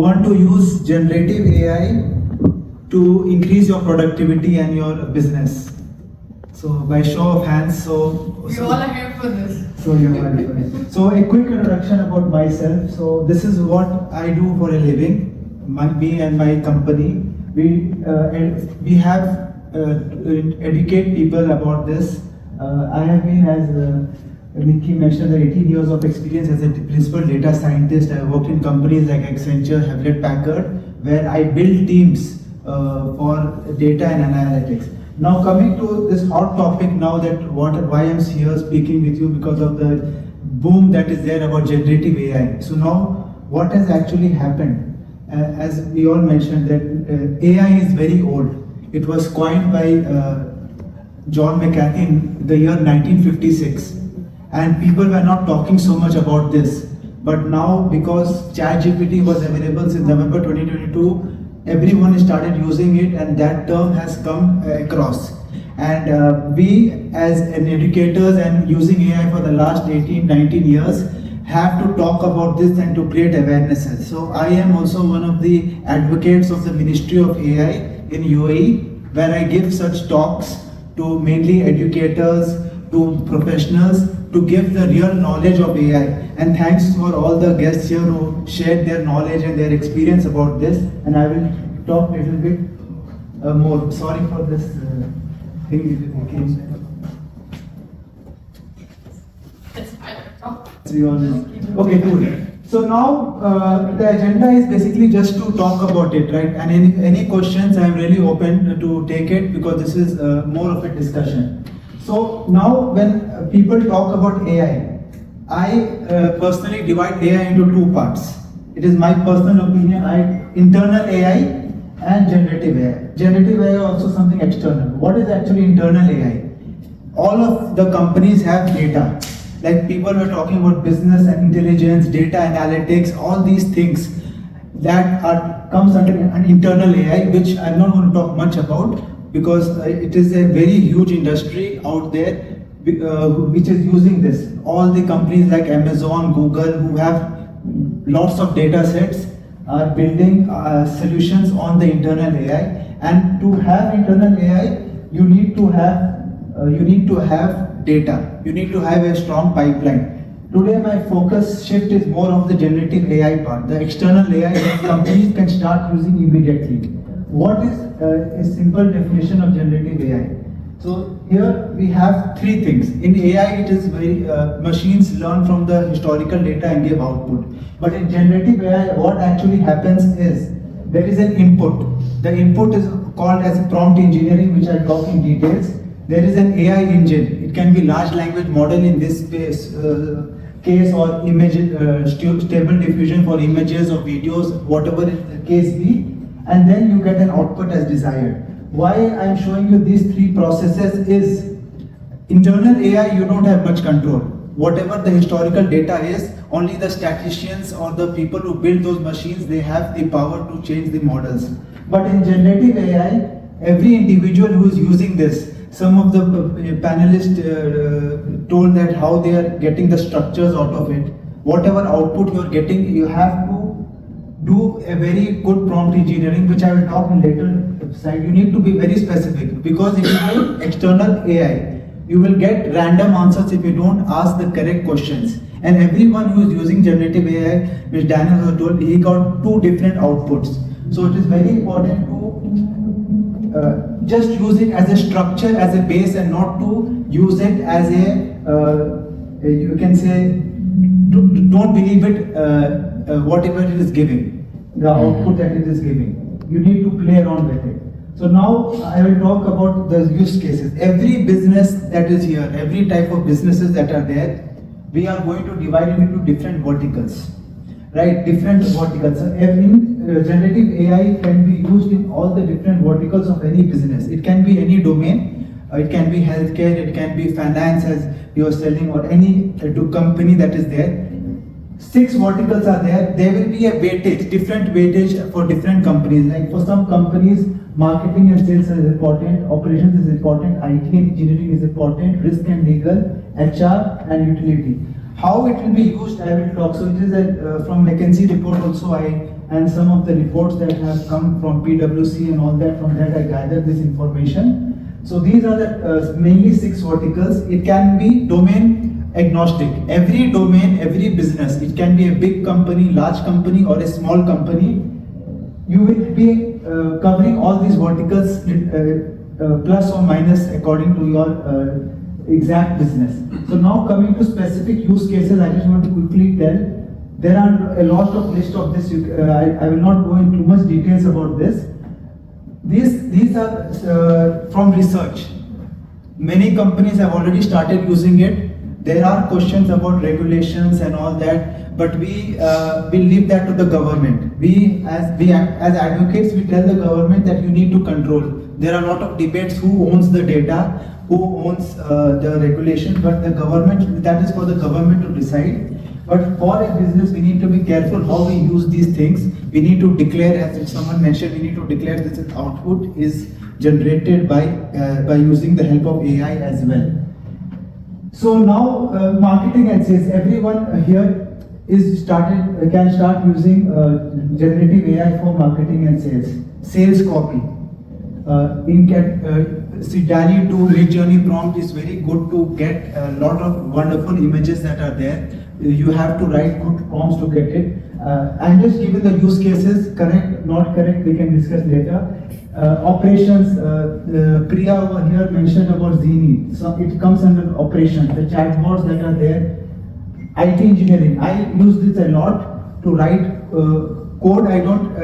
want to use generative AI to increase your productivity and your business? So by show of hands, We all are here for this. So you're ready for it. So a quick introduction about myself. So this is what I do for a living. Me and my company. We have educate people about this. I have been, as Nikki mentioned, 18 years of experience as a principal data scientist. I worked in companies like Accenture, Hewlett Packard, where I build teams for data and analytics. Now coming to this hot topic now, that why I'm here speaking with you, because of the boom that is there about generative AI. So now what has actually happened? As we all mentioned, that AI is very old. It was coined by John McCarthy in the year 1956, and people were not talking so much about this. But now, because ChatGPT was available since November 2022, everyone started using it, and that term has come across. And we as an educators and using AI for the last 18-19 years have to talk about this and to create awarenesses. So I am also one of the advocates of the Ministry of AI in UAE, where I give such talks to mainly educators, to professionals, to give the real knowledge of AI. And thanks for all the guests here who shared their knowledge and their experience about this. And I will talk a little bit more. Sorry for this thing. We all know. Okay, cool. So now the agenda is basically just to talk about it, right? And any questions, I am really open to take it, because this is more of a discussion. So now when people talk about AI, I personally divide AI into two parts. It is my personal opinion. Internal AI and generative AI. Generative AI is also something external. What is actually internal AI? All of the companies have data. Like people were talking about business and intelligence, data analytics, all these things that comes under an internal AI, which I'm not going to talk much about, because it is a very huge industry out there which is using this. All the companies like Amazon, Google, who have lots of data sets, are building solutions on the internal AI. And to have internal AI, you need to have data. You need to have a strong pipeline. Today my focus shift is more of the generative AI part, the external AI that companies can start using immediately. What is a simple definition of generative AI? So here we have three things. In AI, it is very machines learn from the historical data and give output. But in generative AI, what actually happens is there is an input. The input is called as prompt engineering, which I'll talk in details. There is an AI engine. It can be large language model in this case, or image stable diffusion for images or videos, whatever the case be, and then you get an output as desired. Why I'm showing you these three processes is, internal AI you don't have much control. Whatever the historical data is, only the statisticians or the people who build those machines, they have the power to change the models. But in generative AI, every individual who is using this, some of the panelists told that how they are getting the structures out of it. Whatever output you are getting, you have to do a very good prompt engineering, which I will talk in later slide. You need to be very specific, because it is external AI. You will get random answers if you don't ask the correct questions. And everyone who is using generative AI, which Daniel has told, he got two different outputs. So it is very important to just use it as a structure, as a base, and not to use it as you can say, don't believe it, whatever it is giving, the output that it is giving. You need to play around with it. So now I will talk about the use cases. Every business that is here, every type of businesses that are there, we are going to divide it into different verticals. Right, different verticals. So generative AI can be used in all the different verticals of any business. It can be any domain. It can be healthcare. It can be finance, as you are selling, or any company that is there. 6 verticals are there. There will be a weightage, different weightage for different companies. Like for some companies, marketing and sales is important, operations is important, IT and engineering is important, risk and legal, HR and utility. How it will be used, I will talk. So it is from McKinsey report also. I and some of the reports that have come from PwC and all that. From that I gathered this information. So these are the mainly 6 verticals. It can be domain agnostic. Every domain, every business, it can be a big company, large company, or a small company. You will be covering all these verticals plus or minus according to your exact business. So now coming to specific use cases, I just want to quickly tell. There are a lot of list of this. I will not go into too much details about this. These are from research. Many companies have already started using it. There are questions about regulations and all that, but we leave that to the government. We as advocates, we tell the government that you need to control. There are a lot of debates who owns the data, who owns the regulation, but the government, that is for the government to decide. But for a business, we need to be careful how we use these things. We need to declare, as someone mentioned, we need to declare this output is generated by using the help of AI as well. So now marketing and sales, everyone here can start using generative AI for marketing and sales. Sales copy. See, DALL-E 2 Midjourney prompt is very good to get a lot of wonderful images that are there. You have to write good prompts to get it. I'm just giving the use cases, correct, not correct, we can discuss later. Operations, Priya over here mentioned about Zini. So it comes under operations, the chatbots that are there. IT engineering, I use this a lot to write code. I don't,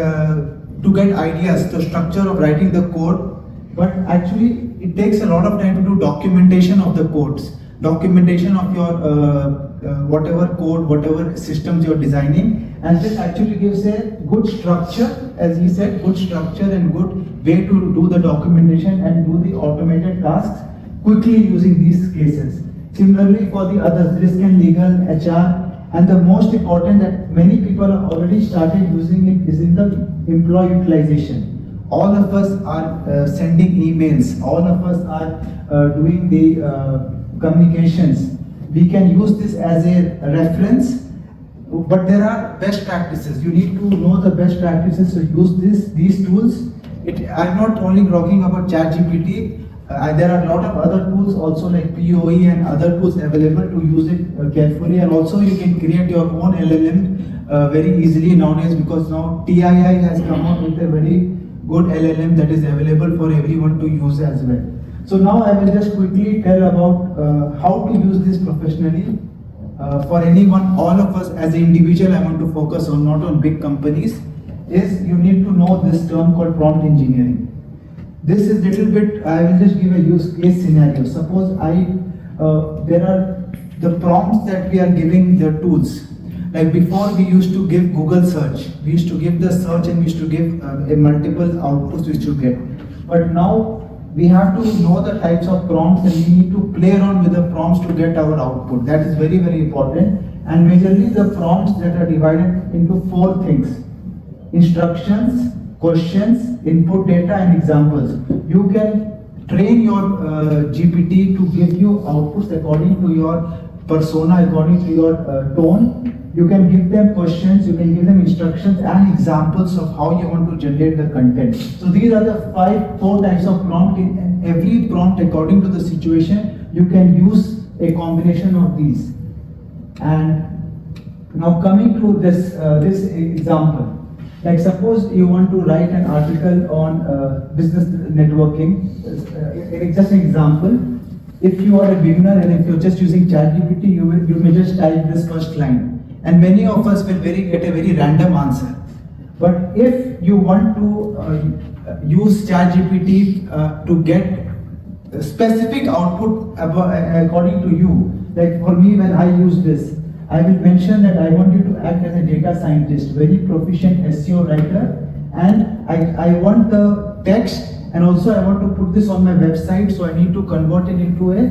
to get ideas, the structure of writing the code, but actually it takes a lot of time to do documentation of the codes, documentation of your whatever code, whatever systems you're designing, and this actually gives a good structure, as he said, good structure and good way to do the documentation and do the automated tasks quickly using these cases. Similarly for the others, risk and legal, HR, and the most important that many people have already started using it is in the employee utilization. All of us are sending emails, all of us are doing the communications. We can use this as a reference, but there are best practices. You need to know the best practices to use these tools. I'm not only talking about ChatGPT. There are a lot of other tools also like POE and other tools available to use it carefully, and also you can create your own LLM very easily nowadays, because now TII has come up with a very good LLM that is available for everyone to use as well. So now I will just quickly tell about how to use this professionally. For anyone, all of us as an individual, I want to focus on, not on big companies, is you need to know this term called prompt engineering. This is little bit, I will just give a use case scenario. Suppose there are the prompts that we are giving the tools. Like before we used to give Google search. We used to give the search and we used to give a multiple outputs which you get. But now we have to know the types of prompts and we need to play around with the prompts to get our output. That is very, very important. And majorly the prompts that are divided into 4 things. Instructions, questions, input data, and examples. You can train your GPT to give you outputs according to your persona, according to your tone. You can give them questions, you can give them instructions and examples of how you want to generate the content. So these are the 4 types of prompt. In every prompt, according to the situation, you can use a combination of these. And now coming to this example. Like suppose you want to write an article on business networking. Just an example. If you are a beginner and if you're just using ChatGPT, you may just type this first line. And many of us will get a very random answer. But if you want to use ChatGPT to get a specific output according to you, like for me when I use this, I will mention that I want you to act as a data scientist, very proficient SEO writer, and I want the text, and also I want to put this on my website, so I need to convert it into a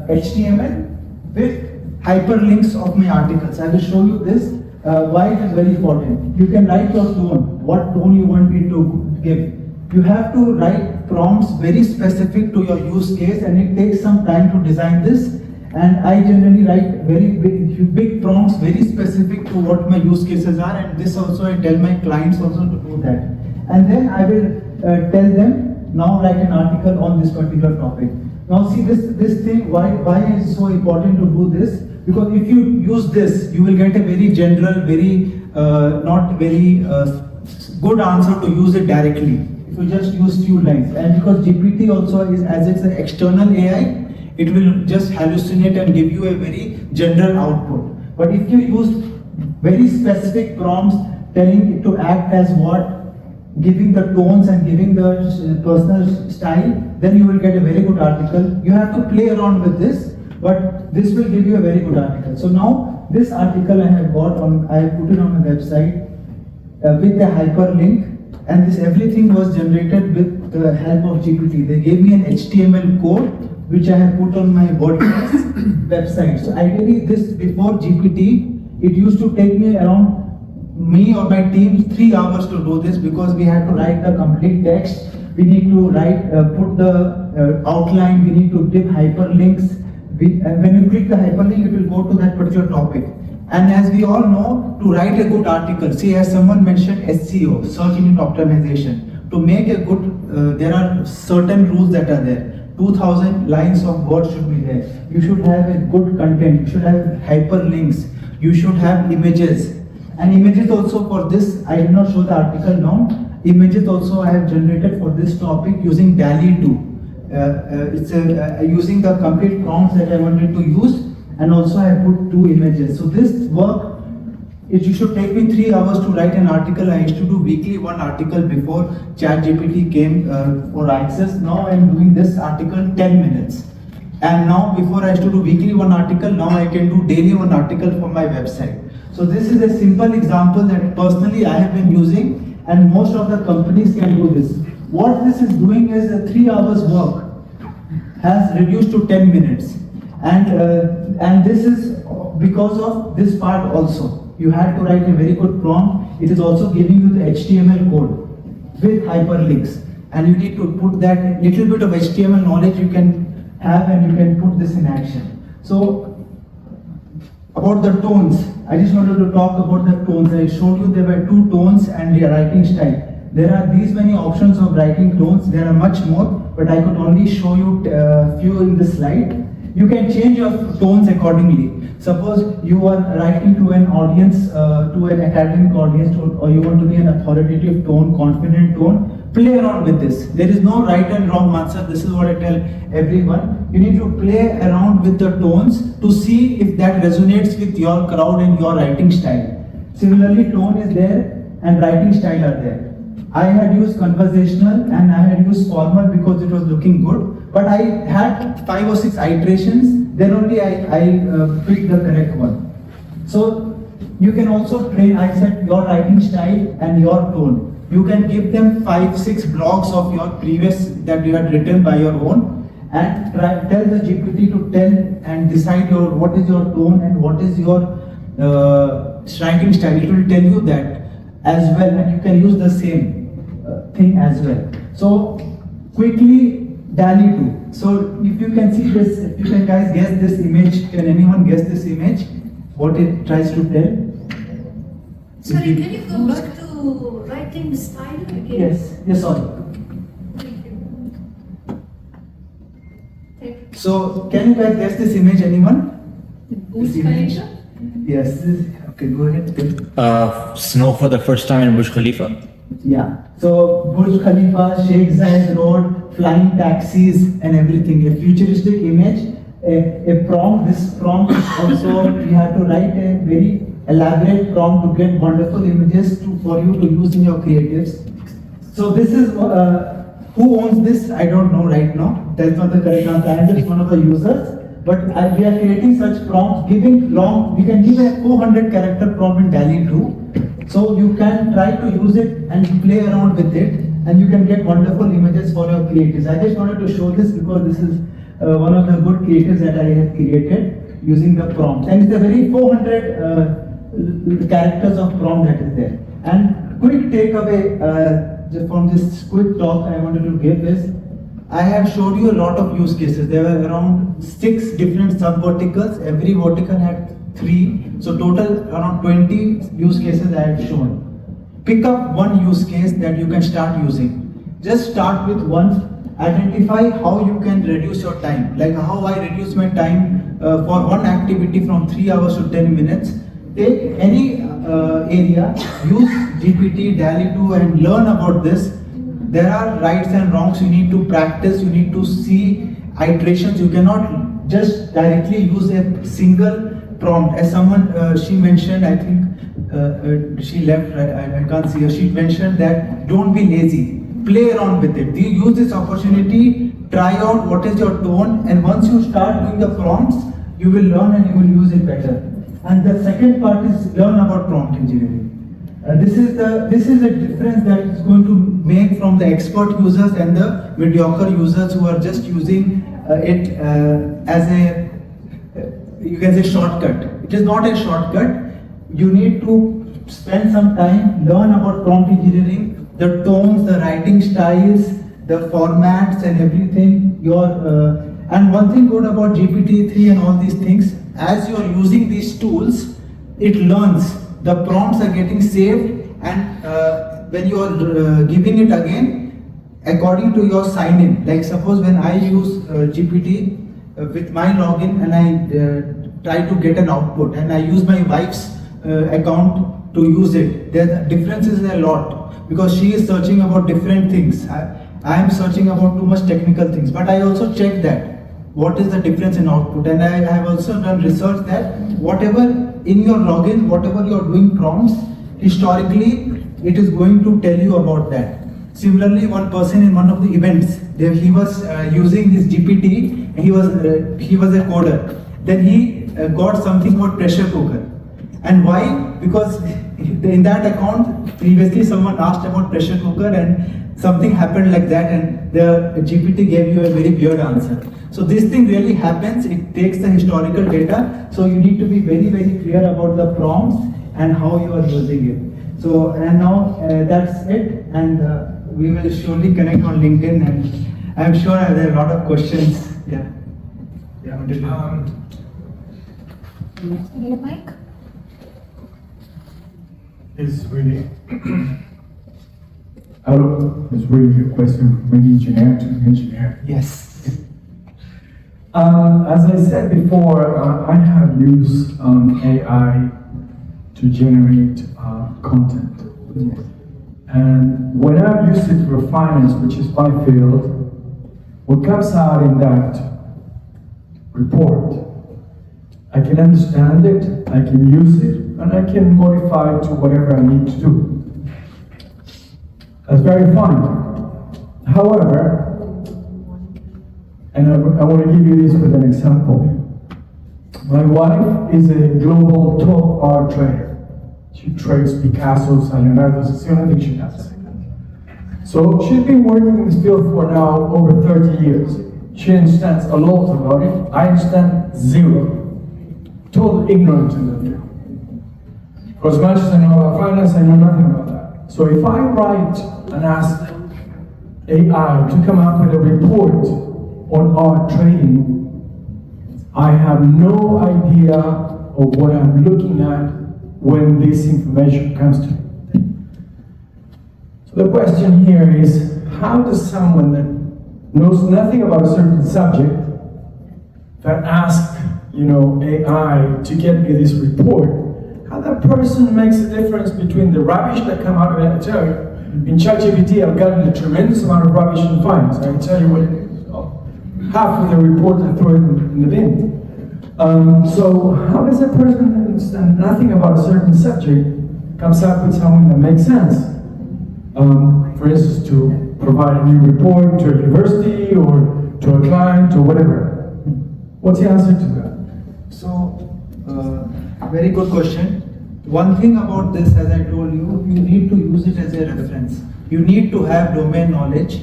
HTML with hyperlinks of my articles. I will show you this, why it is very important. You can write your tone, what tone you want me to give. You have to write prompts very specific to your use case, and it takes some time to design this. And I generally write very big prompts, very specific to what my use cases are, and this also I tell my clients also to do that. And then I will tell them, now write an article on this particular topic. Now see this thing, why is it so important to do this? Because if you use this, you will get a very general, very not very good answer to use it directly. If you just use few lines, and because GPT also is, as it's an external AI, it will just hallucinate and give you a very general output. But if you use very specific prompts, telling it to act as what, giving the tones and giving the personal style, then you will get a very good article. You have to play around with this, but this will give you a very good article. So now this article I have got on, I have put it on my website with a hyperlink, and this everything was generated with the help of GPT. They gave me an HTML code which I have put on my WordPress website. So ideally, this before GPT, it used to take me around, me or my team, 3 hours to do this, because we had to write the complete text. We need to write, put the outline. We need to give hyperlinks. When you click the hyperlink, it will go to that particular topic. And as we all know, to write a good article, see, as someone mentioned, SEO, search engine optimization. To make a good, there are certain rules that are there. 2000 lines of words should be there. You should have a good content. You should have hyperlinks. You should have images. And images also for this, I did not show the article now. Images also I have generated for this topic using DALL-E 2. It's using the complete prompts that I wanted to use, and also I have put 2 images. So this work, it should take me 3 hours to write an article. I used to do weekly 1 article before ChatGPT came for access. Now I am doing this article 10 minutes. And now before I used to do weekly 1 article, now I can do daily 1 article for my website. So this is a simple example that personally I have been using, and most of the companies can do this. What this is doing is a 3 hours work has reduced to 10 minutes. And this is because of this part also. You had to write a very good prompt. It is also giving you the HTML code with hyperlinks. And you need to put that little bit of HTML knowledge you can have, and you can put this in action. So, about the tones, I just wanted to talk about the tones. I showed you there were 2 tones and the writing style. There are these many options of writing tones. There are much more, but I could only show you few in this slide. You can change your tones accordingly. Suppose you are writing to an audience, to an academic audience, or you want to be an authoritative tone, confident tone, play around with this. There is no right and wrong answer. This is what I tell everyone. You need to play around with the tones to see if that resonates with your crowd and your writing style. Similarly, tone is there and writing style are there. I had used conversational and I had used formal because it was looking good, but I had 5 or 6 iterations, then only I picked the correct one. So you can also train, I said, your writing style and your tone. You can give them 5-6 blogs of your previous that you had written by your own, and tell the GPT to tell and decide what is your tone and what is your writing style. It will tell you that as well, and you can use the same thing as well. So quickly, DALL-E 2. So if you can see this, if you can guys guess this image, can anyone guess this image? What it tries to tell? Sorry, can you go back to writing style again? Yes, sorry. Thank you. Thank you. So can you guys guess this image, anyone? Boost This image? collection? Yes, okay, go ahead. Snow for the first time in Burj Khalifa. Yeah, so Burj Khalifa, Sheikh Zayed Road, flying taxis and everything. A futuristic image, a prompt. This prompt also, you have to write a very elaborate prompt to get wonderful images for you to use in your creatives. So this is, who owns this? I don't know right now. That's not the correct answer. I am just one of the users. But we are creating such prompts, giving long, we can give a 400 character prompt in DALL-E 2. So you can try to use it and play around with it, and you can get wonderful images for your creatives. I just wanted to show this because this is one of the good creatives that I have created using the prompts. And it's a very 400 characters of prompt that is there. And quick takeaway just from this quick talk I wanted to give is, I have showed you a lot of use cases. There were around 6 different sub-verticals. Every vertical had 3. So total around 20 use cases I have shown. Pick up one use case that you can start using. Just start with one. Identify how you can reduce your time. Like how I reduce my time for one activity from 3 hours to 10 minutes. Take any area, use GPT, DALL-E 2 and learn about this. There are rights and wrongs, you need to practice, you need to see iterations. You cannot just directly use a single prompt. As someone, she mentioned, I think she left, I can't see her, she mentioned that don't be lazy, play around with it. You use this opportunity, try out what is your tone, and once you start doing the prompts, you will learn and you will use it better. And the second part is learn about prompt engineering. This is the difference that is going to make from the expert users and the mediocre users who are just using it as a, you can say, shortcut. It is not a shortcut. You need to spend some time, learn about prompt engineering, the tones, the writing styles, the formats and everything. And one thing good about GPT-3 and all these things, as you are using these tools, it learns. The prompts are getting saved, and when you are giving it again, according to your sign-in. Like suppose when I use GPT with my login and I try to get an output, and I use my wife's account to use it, the difference is a lot, because she is searching about different things. I am searching about too much technical things, but I also check that what is the difference in output, and I have also done research that whatever in your login, whatever you are doing prompts, historically it is going to tell you about that. Similarly, one person in one of the events, he was using this GPT, he was a coder. Then he got something called pressure cooker. And why? Because in that account, previously someone asked about pressure cooker and something happened like that, and the GPT gave you a very weird answer. So this thing really happens, it takes the historical data, so you need to be very, very clear about the prompts and how you are using it. So, and now that's it, and we will surely connect on LinkedIn, and I'm sure there are a lot of questions. Yeah. Mic? It's really, it's really a question from an engineer to an engineer. Yes. As I said before, I have used AI to generate content. Yes. And when I've used it for finance, which is my field, what comes out in that report, I can understand it, I can use it, and I can modify it to whatever I need to do. That's very fine. However, and I want to give you this with an example. My wife is a global top art trader. She trades Picasso's and Leonardo's. It's the only thing she does. So she's been working in this field for now over 30 years. She understands a lot about it. I understand zero. Total ignorance in the field. For as much as I know about finance, I know nothing about that. So if I write and ask AI to come up with a report on art trading, I have no idea of what I'm looking at when this information comes to me. So the question here is, how does someone that knows nothing about a certain subject, that asks, AI to get me this report, how that person makes a difference between the rubbish that come out of it? I tell you, in ChatGPT I've gotten a tremendous amount of rubbish in finance. I can tell you what it is. Half of the report I throw it in the bin. So how does a person that understands nothing about a certain subject comes up with something that makes sense? For instance, to provide a new report to a university or to a client or whatever. What's the answer to that? So, very good question. One thing about this, as I told you, you need to use it as a reference. You need to have domain knowledge.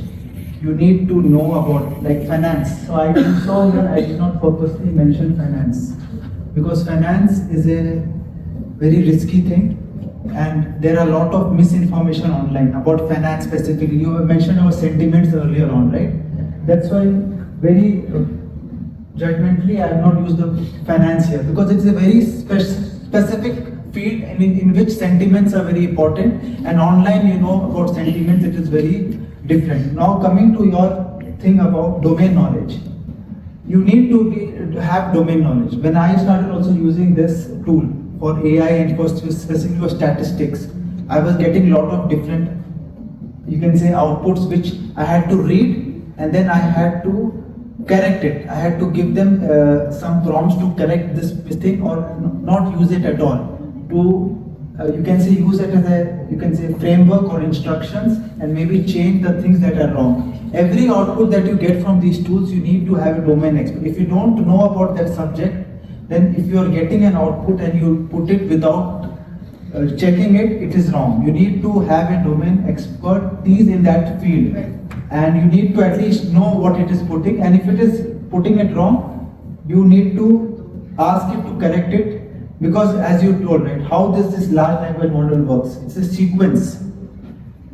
You need to know about, like, finance. So I saw that I did not purposely mention finance, because finance is a very risky thing, and there are a lot of misinformation online about finance specifically. You mentioned our sentiments earlier on, right? That's why very judgmentally I have not used the finance here, because it's a very specific field in which sentiments are very important, and online you know about sentiments, it is very different. Now coming to your thing about domain knowledge. You need to have domain knowledge. When I started also using this tool for AI and for specifically for statistics, I was getting a lot of different, you can say, outputs which I had to read, and then I had to correct it. I had to give them some prompts to correct this thing or not use it at all. To you can say use it as a, you can say, framework or instructions, and maybe change the things that are wrong. Every output that you get from these tools, you need to have a domain expert. If you don't know about that subject, then if you are getting an output and you put it without checking it, it is wrong. You need to have a domain expertise in that field, and you need to at least know what it is putting, and if it is putting it wrong, you need to ask it to correct it. Because as you told, right, how this large language model works, it's a sequence.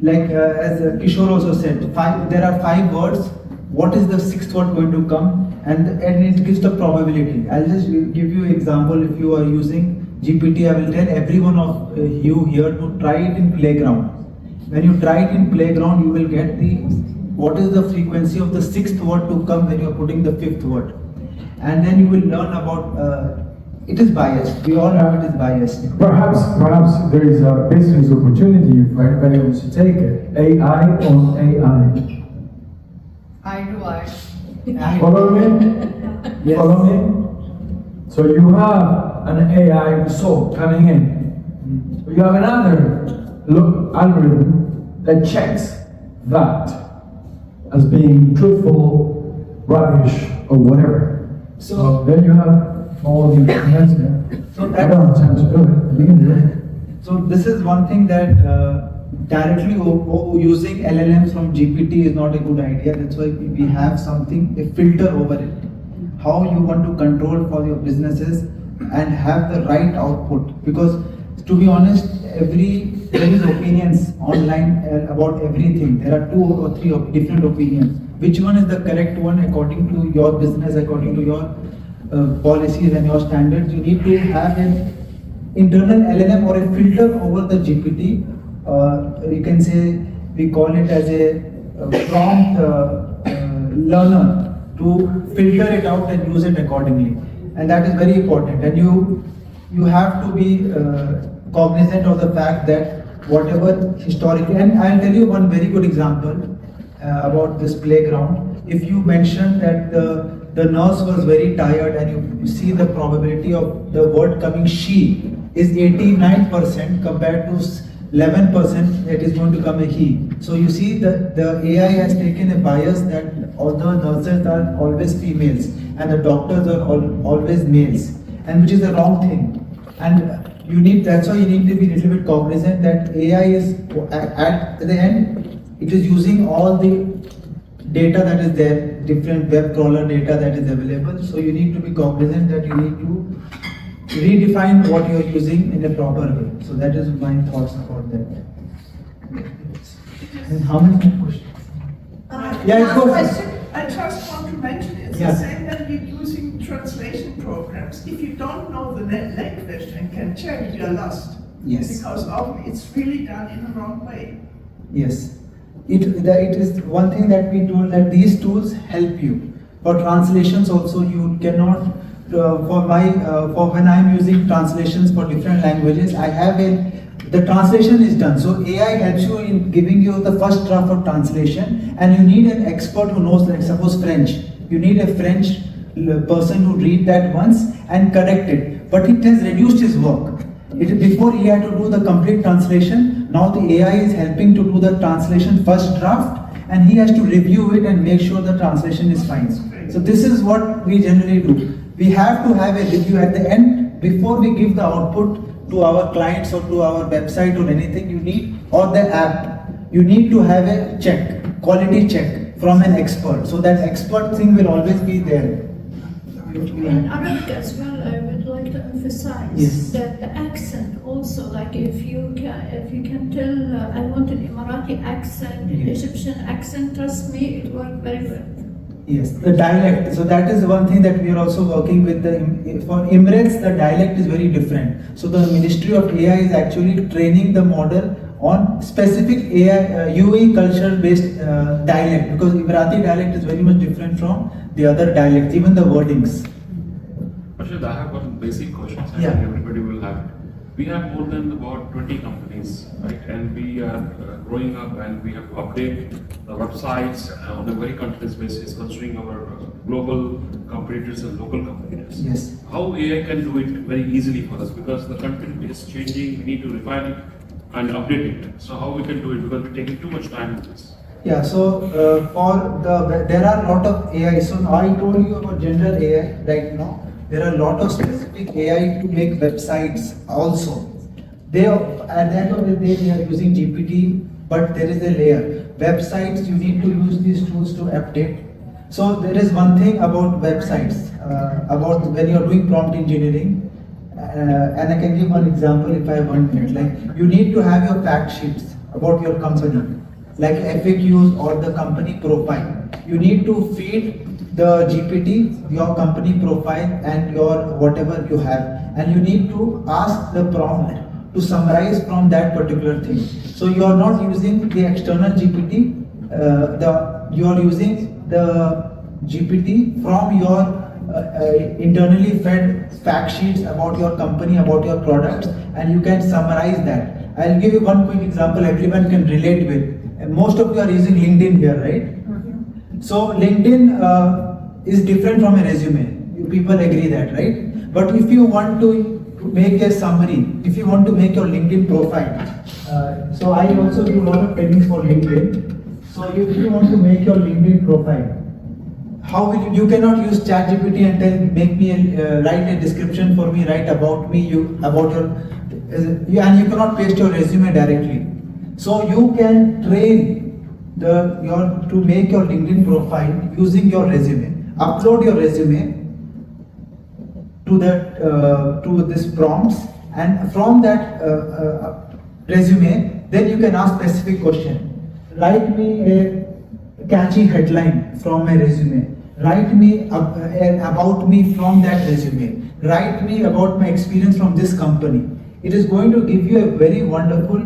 Like as Kishore also said, there are 5 words. What is the 6th word going to come? And it gives the probability. I'll just give you an example. If you are using GPT, I will tell every one of you here to try it in playground. When you try it in playground, you will get what is the frequency of the 6th word to come when you are putting the 5th word. And then you will learn about it is biased. We all know it is biased. Perhaps there is a business opportunity for anybody who wants to take it. AI on AI. I. Follow me? Yes. Follow me? So you have an AI result coming in. You have another algorithm that checks that as being truthful, rubbish, or whatever. So then you have all the information. So I don't have time to do it. You can do it. So this is one thing that directly using LLMs from GPT is not a good idea. That's why we have something, a filter over it. How you want to control for your businesses and have the right output. Because to be honest, there is opinions online about everything. There are 2 or 3 different opinions. Which one is the correct one according to your business, according to your policies and your standards? You need to have an internal LLM or a filter over the GPT. You can say we call it as a prompt learner to filter it out and use it accordingly, and that is very important. And you have to be cognizant of the fact that whatever historically, and I'll tell you one very good example about this playground. If you mention that the nurse was very tired, and you see the probability of the word coming she is 89% compared to 11% that is going to come a he. So you see that the AI has taken a bias that all the nurses are always females and the doctors are always males, and which is the wrong thing. And that's why you need to be a little bit cognizant that AI is at the end, it is using all the data that is there, different web crawler data that is available. So you need to be cognizant that you need to redefine what you are using in a proper way. So that is my thoughts about that. And how many more questions? Yeah, of course. I just want to mention it's Yeah. the same when we're using translation programs. If you don't know the language and can check, you're lost. Yes. Because often it's really done in the wrong way. Yes. It is one thing that we told that these tools help you. For translations also, you cannot, for when I'm using translations for different languages, the translation is done. So AI helps you in giving you the first draft of translation, and you need an expert who knows, like suppose French. You need a French person to read that once and correct it. But it has reduced his work. Before he had to do the complete translation, now the AI is helping to do the translation first draft, and he has to review it and make sure the translation is fine. So this is what we generally do. We have to have a review at the end before we give the output to our clients or to our website or anything. Or the app, you need to have a check, quality check from an expert. So that expert thing will always be there. In Arabic as well, I would like to emphasize that the accent also, like if you can tell, I want an Emirati accent, an Egyptian accent, trust me, it worked very well. Yes, the dialect. So that is one thing that we are also working with. For Emirates, the dialect is very different. So the Ministry of AI is actually training the model on specific AI UAE culture-based dialect, because Emirati dialect is very much different from the other dialects, even the wordings. Ashad, I have one basic question. I Yeah. think everybody will have it. We have more than about 20 companies, right? And we are growing up, and we have to update the websites on a very continuous basis, considering our global competitors and local competitors. Yes. How AI can do it very easily for us, because the content is changing, we need to refine it and update it. So how we can do it, because we're taking too much time with this. Yeah, so there are a lot of AI. So I told you about general AI right now. There are a lot of specific AI to make websites also. At the end of the day, they are using GPT, but there is a layer. Websites, you need to use these tools to update. So there is one thing about websites, about when you are doing prompt engineering, and I can give one example if I have 1 minute. Like, you need to have your fact sheets about your company, like FAQs or the company profile. You need to feed the GPT your company profile and your whatever you have, and you need to ask the prompt to summarize from that particular thing. So you are not using the external GPT, you are using the GPT from your internally fed fact sheets about your company, about your products, and you can summarize that. I'll give you one quick example everyone can relate with. Most of you are using LinkedIn here, right? So LinkedIn is different from a resume. You people agree that, right? But if you want to make a summary, if you want to make your LinkedIn profile, so I also do a lot of trainings for LinkedIn. So if you want to make your LinkedIn profile, how will you cannot use ChatGPT and tell make me write a description for me, write about me, about your and you cannot paste your resume directly. So you can train to make your LinkedIn profile using your resume. Upload your resume to this prompts, and from that resume, then you can ask specific question. Write me a catchy headline from my resume. Write me about me from that resume. Write me about my experience from this company. It is going to give you a very wonderful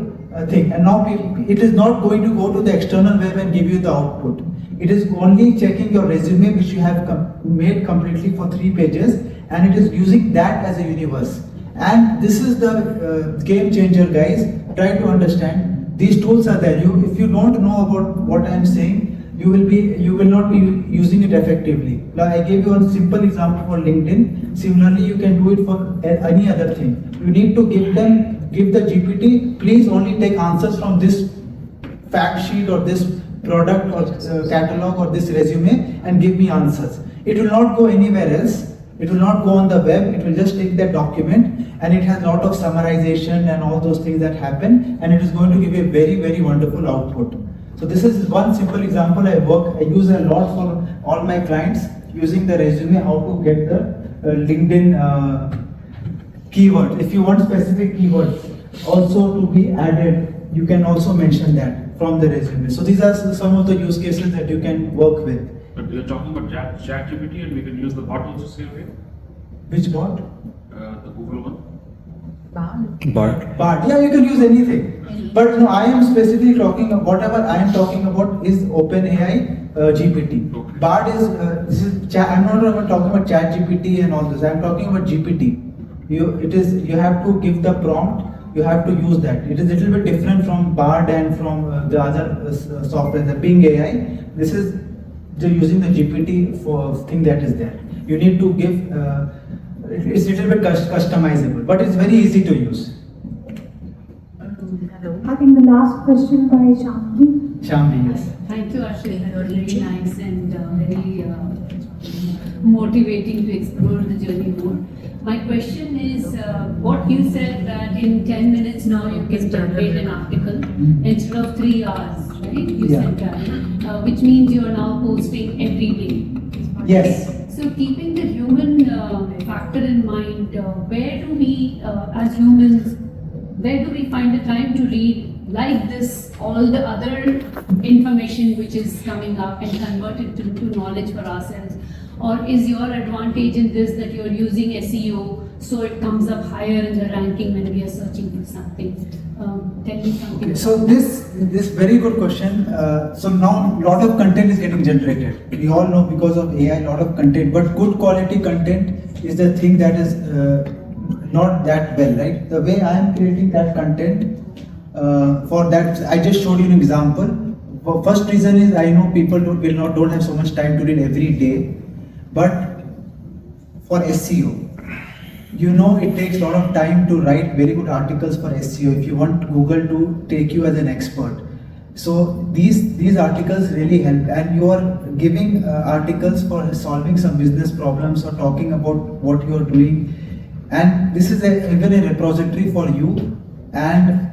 thing, and now it is not going to go to the external web and give you the output. It is only checking your resume, which you have made completely for 3 pages, and it is using that as a universe. And this is the game changer, guys. Try to understand. These tools are there. If you don't know about what I am saying, you will not be using it effectively. Now, I gave you a simple example for LinkedIn. Similarly, you can do it for any other thing. You need to give the GPT, please only take answers from this fact sheet or this product or catalog or this resume and give me answers. It will not go anywhere else. It will not go on the web. It will just take that document, and it has a lot of summarization and all those things that happen, and it is going to give a very, very wonderful output. So this is one simple example I use a lot for all my clients, using the resume, how to get the LinkedIn keywords. If you want specific keywords also to be added, you can also mention that from the resume. So these are some of the use cases that you can work with. But you're talking about ChatGPT, and we can use the bot also same way? Which bot? The Google one? Bart. Yeah, you can use anything. But no, I am specifically talking about whatever I am talking about is OpenAI GPT. Okay. Bard is I'm not talking about ChatGPT and all this. I am talking about GPT. You have to give the prompt. You have to use that. It is a little bit different from Bard and from the other software, the Bing AI. This is using the GPT for thing that is there. You need to give. It's a little bit customizable, but it's very easy to use. I think the last question by Shamji. Shambi, yes. Thank you, Ashwin. Very nice and very motivating to explore the journey more. My question is, what you said that in 10 minutes now you can generate an article instead of 3 hours, right? You said that, which means you are now posting every day. Yes. So keeping the human factor in mind, where do we, as humans, where do we find the time to read like this, all the other information which is coming up and convert it to knowledge for ourselves? Or is your advantage in this that you're using SEO so it comes up higher in the ranking when we are searching for something? Tell me something. Okay, so this very good question. So now a lot of content is getting generated. We all know because of AI, a lot of content, but good quality content is the thing that is not that well, right? The way I am creating that content, for that, I just showed you an example. First reason is I know people don't have so much time to read every day, but for SEO, you know it takes a lot of time to write very good articles for SEO if you want Google to take you as an expert. So these articles really help, and you are giving articles for solving some business problems or talking about what you are doing, and this is even a repository for you. And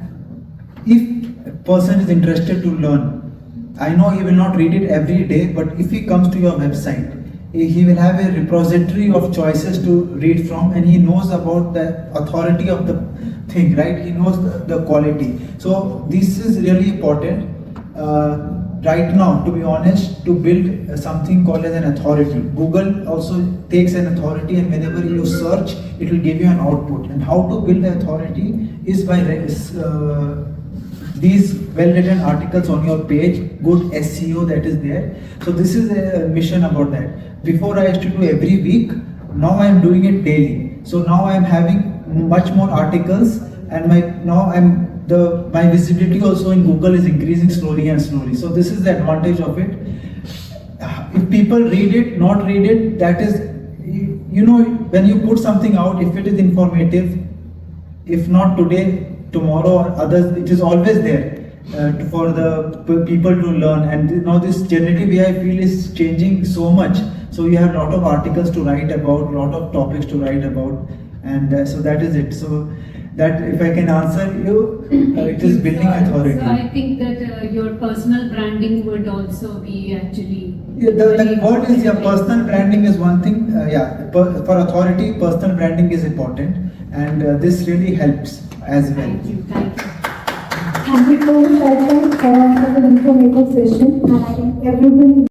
if a person is interested to learn, I know he will not read it every day, but if he comes to your website, he will have a repository of choices to read from, and he knows about the authority of the thing, right? He knows the quality. So this is really important. Right now, to be honest, to build something called as an authority. Google also takes an authority, and whenever you search, it will give you an output. And how to build the authority is by these well-written articles on your page, good SEO that is there. So this is a mission about that. Before I used to do every week, now I am doing it daily. So now I am having much more articles, and my visibility also in Google is increasing slowly and slowly. So this is the advantage of it. If people read it, not read it, that is, you know, when you put something out, if it is informative, if not today, tomorrow or others, it is always there for the people to learn. And now this generative AI field is changing so much. So you have a lot of articles to write about, a lot of topics to write about, and so that is it. So that if I can answer you, it is building authority. So I think that your personal branding would also be actually. Yeah, the word is, yeah, personal branding is one thing. For authority, personal branding is important, and this really helps as well. Thank you. Thank you. Thank you so much for the informative session, and I think everybody